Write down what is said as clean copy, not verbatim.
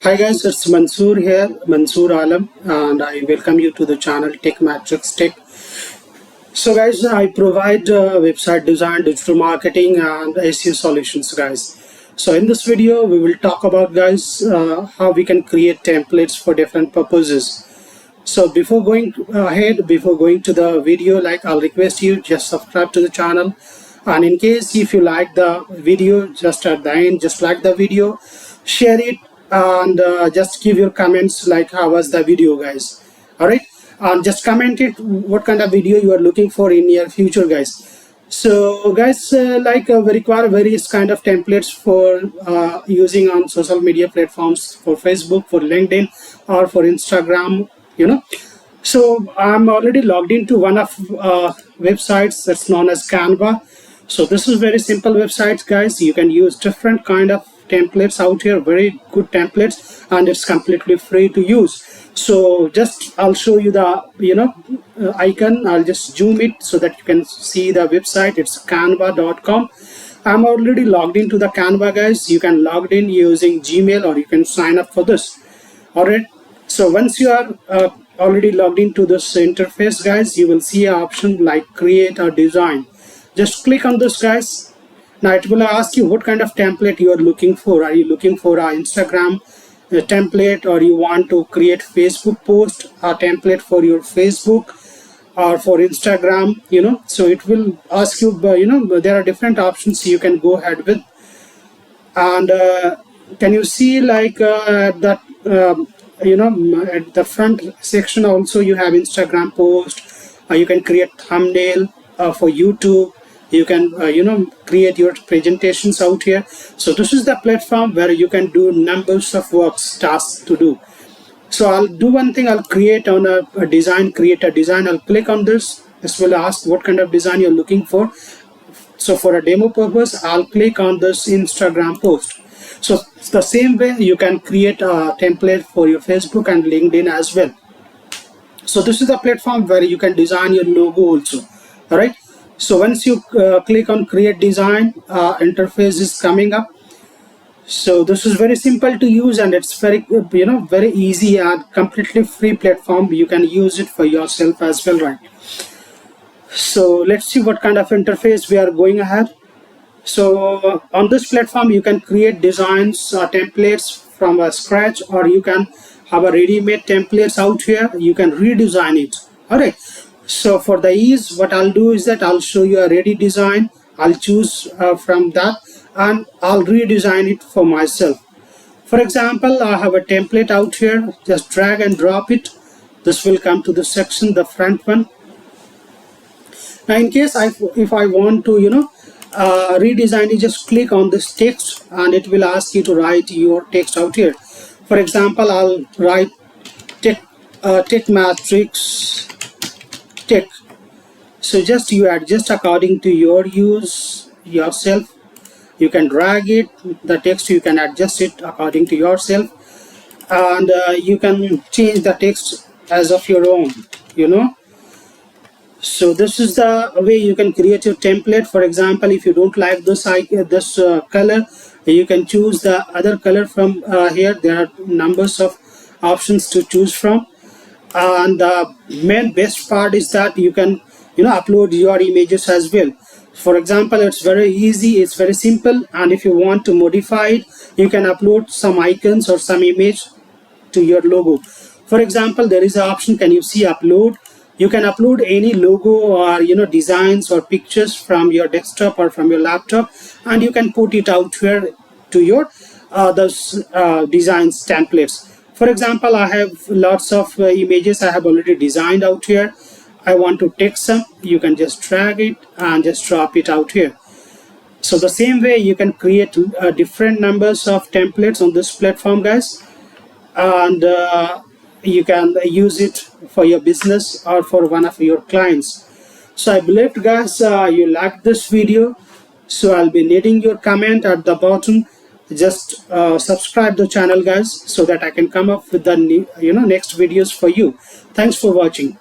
Hi guys, it's Mansoor here, Mansoor Alam, and I welcome you to the channel Tech Matrix Tech. So guys, I provide website design, digital marketing and SEO solutions guys. So in this video, we will talk about guys how we can create templates for different purposes. So before going ahead, before going to the video, I'll request you just subscribe to the channel. And in case if you like the video, just at the end, just like the video, share it and just give your comments like how was the video guys. All right, and just comment it what kind of video you are looking for in your future guys. So guys, we require various kind of templates for using on social media platforms, for Facebook, for LinkedIn, or for Instagram, so I'm already logged into one of websites that's known as Canva. So this is very simple websites guys. You can use different kind of templates out here, very good templates, and it's completely free to use. So just I'll show you the icon. I'll just zoom it so that you can see the website. It's canva.com. I'm already logged into the Canva guys. You can log in using Gmail or you can sign up for this. All right, so once you are already logged into this interface guys, you will see an option like create or design. Just click on this guys. Now it will ask you what kind of template you are looking for. Are you looking for an Instagram template, or you want to create Facebook post, a template for your Facebook or for Instagram, so it will ask you, there are different options you can go ahead with. And can you see at the front section also you have Instagram post, you can create thumbnail for YouTube, you can create your presentations out here. So this is the platform where you can do numbers of tasks to do. So I'll do one thing. I'll create on a design, create a design. I'll click on this. This will ask what kind of design you're looking for. So for a demo purpose, I'll click on this Instagram post. So it's the same way you can create a template for your Facebook and LinkedIn as well. So this is the platform where you can design your logo also. All right. So once you click on create design, interface is coming up. So this is very simple to use, and it's very very easy and completely free platform. You can use it for yourself as well, right? So let's see what kind of interface we are going ahead. So on this platform you can create designs, templates from scratch, or you can have a ready-made templates out here. You can redesign it. All right. So for the ease, what I'll do is that I'll show you a ready design. I'll choose from that and I'll redesign it for myself. For example, I have a template out here. Just drag and drop it. This will come to the section, the front one. Now in case if I want to redesign it, just click on this text and it will ask you to write your text out here. For example, I'll write tech matrix tech. So just you adjust according to your use yourself. You can drag it, the text you can adjust it according to yourself, and you can change the text as of your own. So this is the way you can create your template. For example, if you don't like this color, you can choose the other color from here. There are numbers of options to choose from. And the main best part is that you can upload your images as well. For example, it's very easy, it's very simple, and if you want to modify it, you can upload some icons or some image to your logo. For example, there is an option, can you see upload? You can upload any logo or designs or pictures from your desktop or from your laptop, and you can put it out here to your those designs templates. For example, I have lots of images I have already designed out here. I want to take some. You can just drag it and just drop it out here. So the same way you can create different numbers of templates on this platform, guys, and you can use it for your business or for one of your clients. So I believe, guys, you like this video. So I'll be needing your comment at the bottom. Just subscribe the channel guys, so that I can come up with the next videos for you. Thanks for watching.